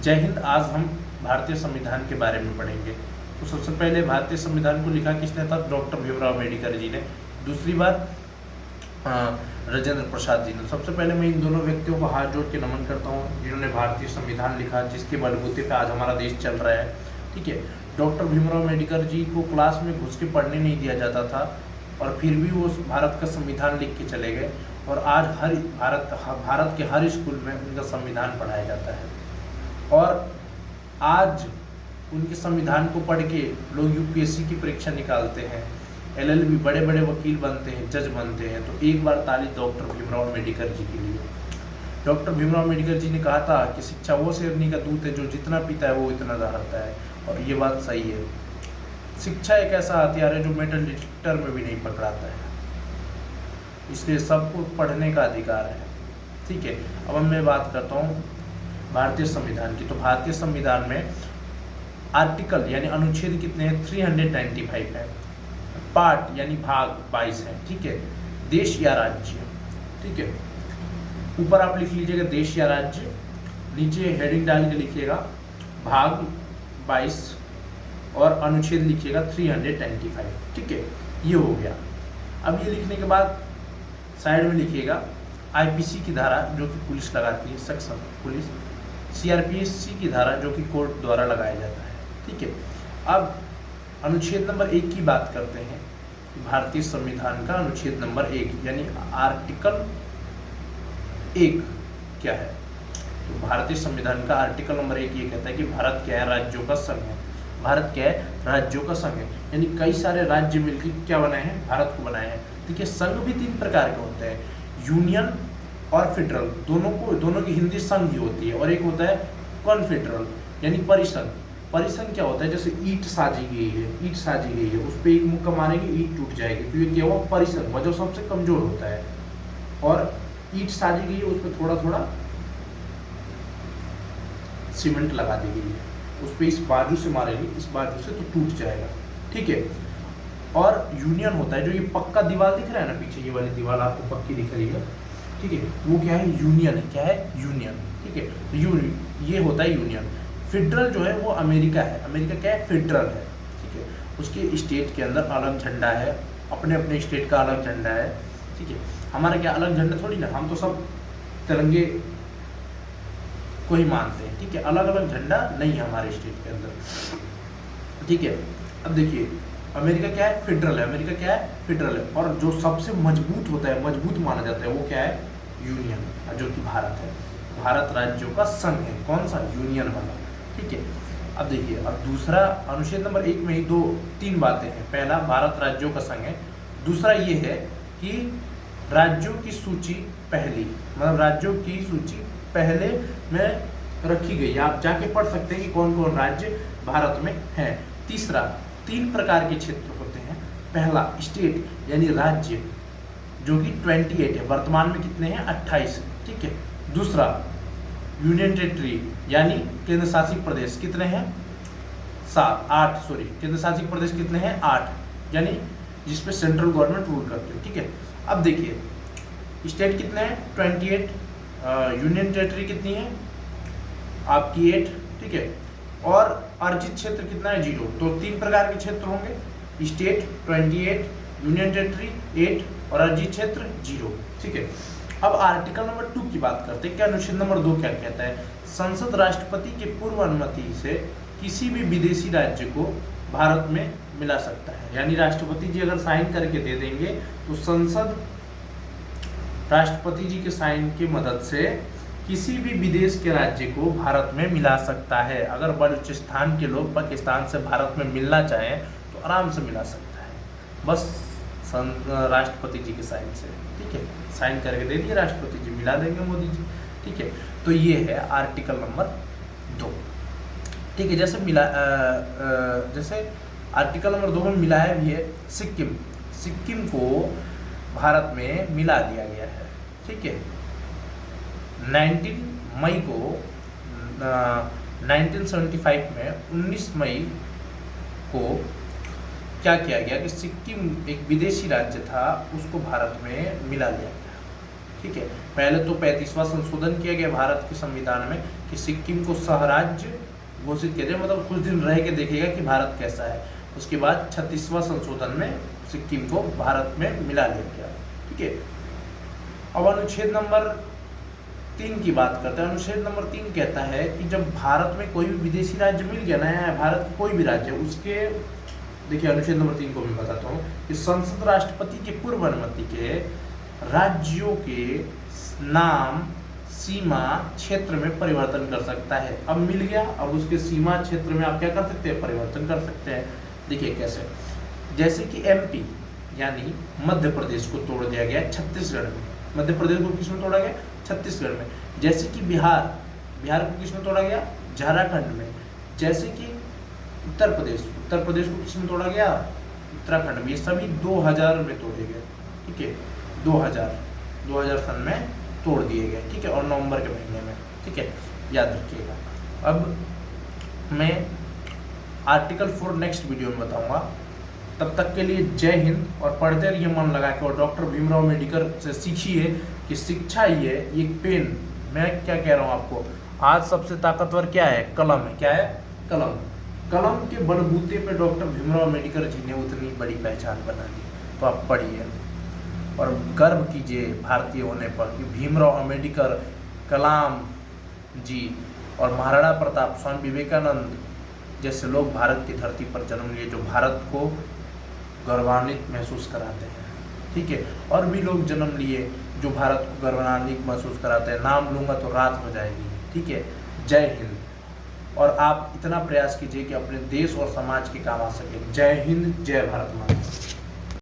जय हिंद। आज हम भारतीय संविधान के बारे में पढ़ेंगे। तो सबसे पहले भारतीय संविधान को लिखा किसने था? डॉक्टर भीमराव अम्बेडकर जी ने। दूसरी बात राजेंद्र प्रसाद जी ने। सबसे पहले मैं इन दोनों व्यक्तियों को हाथ जोड़ के नमन करता हूँ जिन्होंने भारतीय संविधान लिखा, जिसके बलबूते पे आज हमारा देश चल रहा है। ठीक है। डॉक्टर भीमराव अम्बेडकर जी को क्लास में घुस के पढ़ने नहीं दिया जाता था और फिर भी वो भारत का संविधान लिख के चले गए और आज भारत के हर स्कूल में उनका संविधान पढ़ाया जाता है। और आज उनके संविधान को पढ़ के लोग यूपीएससी की परीक्षा निकालते हैं, एलएलबी बड़े बड़े वकील बनते हैं, जज बनते हैं। तो एक बार ताली डॉक्टर भीमराव अम्बेडकर जी के लिए। डॉक्टर भीमराव अम्बेडकर जी ने कहा था कि शिक्षा वो शेरनी का दूध है जो जितना पीता है वो इतना दहाड़ता है, और ये बात सही है। शिक्षा एक ऐसा हथियार है जो मेटल डिटेक्टर में भी नहीं पकड़ाता है, इसलिए सबको पढ़ने का अधिकार है। ठीक है। अब मैं बात करता हूँ भारतीय संविधान की। तो भारतीय संविधान में आर्टिकल यानी अनुच्छेद कितने हैं? 395 है। पार्ट यानी भाग 22 है। ठीक है। देश या राज्य। ठीक है। ऊपर आप लिख लीजिएगा देश या राज्य, नीचे हेडिंग डाल के लिखिएगा भाग 22 और अनुच्छेद लिखिएगा 395। ठीक है। ये हो गया। अब ये लिखने के बाद साइड में लिखिएगा आईपीसी की धारा जो कि पुलिस लगाती है, सेक्शन पुलिस, सीआरपीसी की धारा जो कि कोर्ट द्वारा लगाया जाता है। ठीक है। अब अनुच्छेद नंबर 1 की बात करते हैं। भारतीय संविधान का अनुच्छेद नंबर 1 यानी आर्टिकल 1 क्या है? तो भारतीय संविधान का आर्टिकल नंबर 1 ये कहता है कि भारत क्या है? राज्यों का संघ है। भारत क्या है? राज्यों का संघ है। यानी कई सारे राज्य मिलकर क्या बनाए हैं? भारत को बनाए हैं। ठीक है। संघ भी 3 प्रकार के होते हैं, यूनियन और फेडरल। दोनों की हिंदी संघ ही होती है। और एक होता है कॉन्फेडरल यानी परिसंघ। परिसंघ क्या होता है? जैसे ईंट साजी गई है, उस पर एक मुक्का मारेंगे ईंट टूट जाएगी, तो ये क्या हुआ? परिसंघ, वह जो सबसे कमजोर होता है। और ईंट साजी गई है, उस पर थोड़ा थोड़ा सीमेंट लगा दी गई है, उस पर इस बाजू से मारेंगे, इस बाजू से, तो टूट जाएगा। ठीक है। और यूनियन होता है, जो ये पक्का दीवार दिख रहा है ना पीछे, ये वाली दीवार आपको पक्की दिख रही है। ठीक है। वो क्या है? यूनियन है। क्या है? यूनियन। ठीक है। तो ये होता है यूनियन। फेडरल जो है वो अमेरिका है। अमेरिका क्या है? फेडरल है। ठीक है। उसके स्टेट के अंदर अलग झंडा है, अपने अपने स्टेट का अलग झंडा है। ठीक है। हमारा क्या अलग झंडा थोड़ी ना, हम तो सब तिरंगे को ही मानते हैं। ठीक है। अलग अलग झंडा नहीं है हमारे स्टेट के अंदर। ठीक है। अब देखिए अमेरिका क्या है? फेडरल है। अमेरिका क्या है? फेडरल है। और जो सबसे मजबूत होता है, मजबूत माना जाता है, वो क्या है? यूनियन, जो कि भारत है। भारत राज्यों का संघ है। कौन सा? यूनियन वाला। ठीक है। अब देखिए, अब दूसरा अनुच्छेद नंबर 1 में ही 3 बातें हैं। पहला, भारत राज्यों का संघ है। दूसरा ये है कि राज्यों की सूची पहली, मतलब राज्यों की सूची पहले में रखी गई है। आप जाके पढ़ सकते हैं कि कौन कौन राज्य भारत में हैं। तीसरा, 3 प्रकार के क्षेत्र होते हैं। पहला स्टेट यानी राज्य, जो कि 28 है, वर्तमान में कितने हैं? 28। ठीक है। दूसरा यूनियन टेरिटरी यानी केंद्र शासित प्रदेश, कितने हैं? 8 सॉरी, केंद्र शासित प्रदेश कितने हैं? 8, यानी जिसपे सेंट्रल गवर्नमेंट रूल करती है। ठीक है। अब देखिए स्टेट कितने हैं? 28। यूनियन टेरिटरी कितनी है? आपकी 8। ठीक है। और अर्जित क्षेत्र कितना है? 0। तो 3 प्रकार के क्षेत्र होंगे, स्टेट 28, यूनियन टेरिटरी 8 और अर्जित क्षेत्र 0। ठीक है। अब आर्टिकल नंबर 2 की बात करते हैं। क्या अनुच्छेद नंबर 2 क्या कहता है? संसद राष्ट्रपति के पूर्व अनुमति से किसी भी विदेशी राज्य को भारत में मिला सकता है। यानी राष्ट्रपति जी अगर साइन करके दे देंगे तो संसद राष्ट्रपति जी के साइन की मदद से किसी भी विदेश के राज्य को भारत में मिला सकता है। अगर बलूचिस्तान के लोग पाकिस्तान से भारत में मिलना चाहें तो आराम से मिला सकता है, बस राष्ट्रपति जी के साइन से। ठीक है। साइन करके दे दिए राष्ट्रपति जी, मिला देंगे मोदी जी। ठीक है। तो ये है आर्टिकल नंबर 2। ठीक है। जैसे आर्टिकल नंबर 2 में मिलाया भी है सिक्किम को भारत में मिला दिया गया है। ठीक है। 19 मई को 1975 में 19 मई को क्या किया गया कि सिक्किम एक विदेशी राज्य था, उसको भारत में मिला लिया गया। ठीक है। पहले तो 35वां संशोधन किया गया भारत के संविधान में कि सिक्किम को सहराज्य घोषित किया जाए, मतलब कुछ दिन रह के देखिएगा कि भारत कैसा है। उसके बाद 36वां संशोधन में सिक्किम को भारत में मिला लिया गया, ठीक है। अब अनुच्छेद नंबर 3 की बात करते हैं। अनुच्छेद नंबर 3 कहता है कि जब भारत में कोई भी विदेशी राज्य मिल गया ना, या भारत का कोई भी राज्य, उसके देखिए अनुच्छेद नंबर 3 को मैं बताता हूँ कि संसद राष्ट्रपति के पूर्व अनुमति के राज्यों के नाम, सीमा, क्षेत्र में परिवर्तन कर सकता है। अब मिल गया, अब उसके सीमा क्षेत्र में आप क्या कर सकते हैं, परिवर्तन कर सकते हैं। देखिए कैसे, जैसे कि एमपी यानी मध्य प्रदेश को तोड़ दिया गया छत्तीसगढ़ में। मध्य प्रदेश को किसमें तोड़ा गया, छत्तीसगढ़ में। जैसे कि बिहार को किसमें तोड़ा गया, झारखंड में। जैसे कि उत्तर प्रदेश को किसमें तोड़ा गया, उत्तराखंड में। ये सभी 2000 में तोड़े गए, ठीक है। 2000 सन में तोड़ दिए गए, ठीक है, और नवंबर के महीने में, ठीक है, याद रखिएगा। अब मैं आर्टिकल 4 नेक्स्ट वीडियो में बताऊंगा। तब तक के लिए जय हिंद, और पढ़ते रहिए मन लगा के। और डॉक्टर भीमराव अम्बेडकर से सीखिए कि शिक्षा ही है, ये पेन, मैं क्या कह रहा हूँ आपको, आज सबसे ताकतवर क्या है, कलम है। क्या है, कलम। कलम के बलबूते पे डॉक्टर भीमराव अम्बेडकर जी ने उतनी बड़ी पहचान बना दी। तो आप पढ़िए और गर्व कीजिए भारतीय होने पर कि भीमराव अम्बेडकर, कलाम जी और महाराणा प्रताप, स्वामी विवेकानंद जैसे लोग भारत की धरती पर जन्म लिए, जो भारत को गौरवान्वित महसूस कराते हैं, ठीक है। और भी लोग जन्म लिए जो भारत को गौरवान्वित महसूस कराते हैं। नाम लूँगा तो रात हो जाएगी, ठीक है। जय हिंद। और आप इतना प्रयास कीजिए कि अपने देश और समाज के काम आ सके। जय हिंद, जय भारत माता।